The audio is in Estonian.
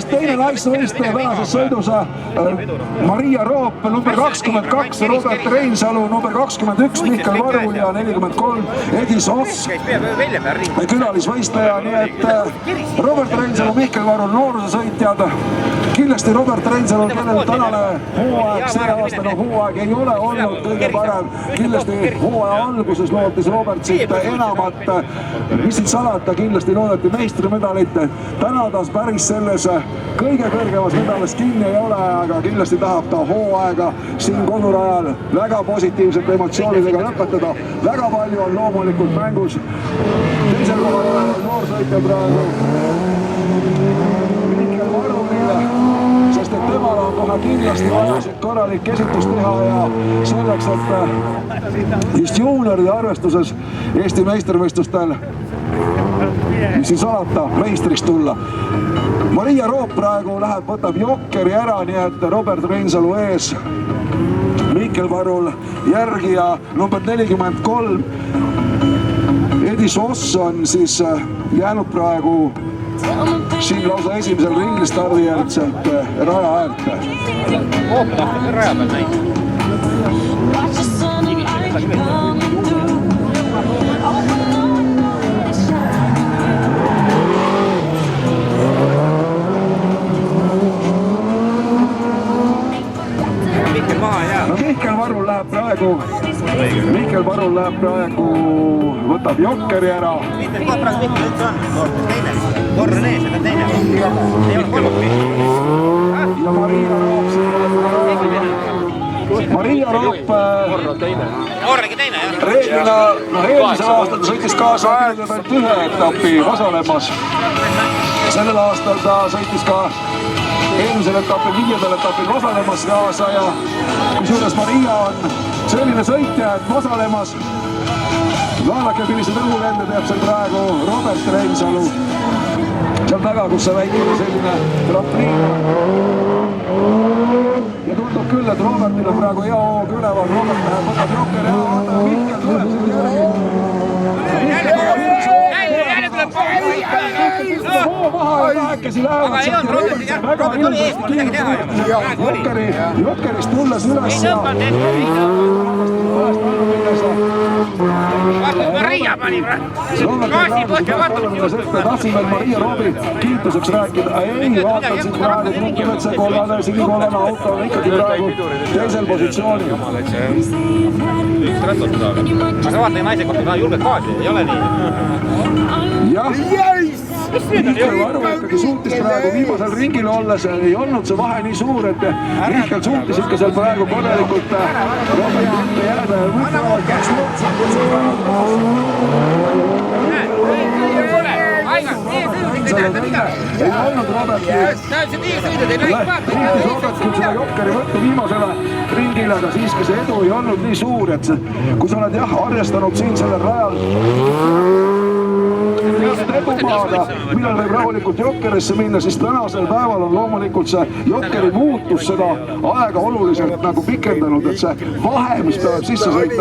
teine naisvõistleja tänases sõidus Maria Roop, number 22 Robert Reinsalu, number 21 Mihkel Varul ja 43 Edis Oss külalisvõistleja, nii et Robert Reinsalu, Mihkel Varul noorusesõitjad. Kindlasti Robert Reinsalu, kellel tänane hooaeg, see aastane hooaeg ei ole olnud kõige parem. Kindlasti hooaja alguses lootis Robert siit enamat, mis siit salata, kindlasti loodeti meistrimedalit. Täna ta päris selles kõige kõrgemas medalis kinni ei ole, aga kindlasti tahab ta hooaega siin kodurajal väga positiivsete emotsioonidega lõpetada. Väga palju on loomulikult mängus. Teisel kohal olevad noorsõitja praegu Mihkel Varulile, sest et temal on kohe kindlasti vajasid korralik esitus teha ja selleks, et just juunioride arvestuses Eesti meistrivõistlustel, mis siin salata, meistriks tulla. Maria Roop praegu läheb, võtab jokkeri ära, nii et Robert Reinsalu ees, Mihkel Varul järgi ja number 43 Edis Oss on siis jäänud praegu siin lausa esimesel ringli stardijärgselt raja äärte. Raja peal näinud. Mihkel Varul läheb praegu, võtab jokkeri ära. Ja Maria Roop reeglina, eelmisel aastal ta sõitis kaasa kõigepealt ühe etapi osalemas. Sellel aastal ta sõitis ka eelmisel etapil, 5. etapil osalemas kaasa ja kusjuures Maria on selline sõitja, et osalemas. Vaadake, millised õhulende teeb seal praegu Robert Reinsalu. Seal taga, kus see väike selline trampliin. Ja tundub küll, et Robertil on praegu hea hoog üleval. Robert läheb, võtab jokkeri ja Mihkel tuleb siin järgi. Kahekesi lähevad sealt ja Robert saab väga ilusasti kiirustada. Jokkerist tulles üles ja Maria pani tahtsin veel Maria Roobi kiituseks rääkida. Ei, vaatan siin praegu, et see kollane, sinikollane auto on ikkagi praegu teisel positsioonil. Aga sa vaata naise kohta, ta julged gaasi, ei ole nii? Jah, Mihkel Varul ikkagi suutis praegu viimasel ringil olles, ei olnud see vahe nii suur, et Mihkel suutis ikka seal praegu korralikult Robert ette jääda ja võtavad kaks ei olnud Roberti seda jokkeri võttu viimasele ringile, aga siiski see edu ei olnud nii suur, et kui sa oled arjestanud siin sellel rajal edumaada, millal võib rahulikult jokkerisse minna, siis tänasel päeval on loomulikult see jokkeri muutus seda aega oluliselt nagu pikendanud, et see vahe, mis peab sisse sõita,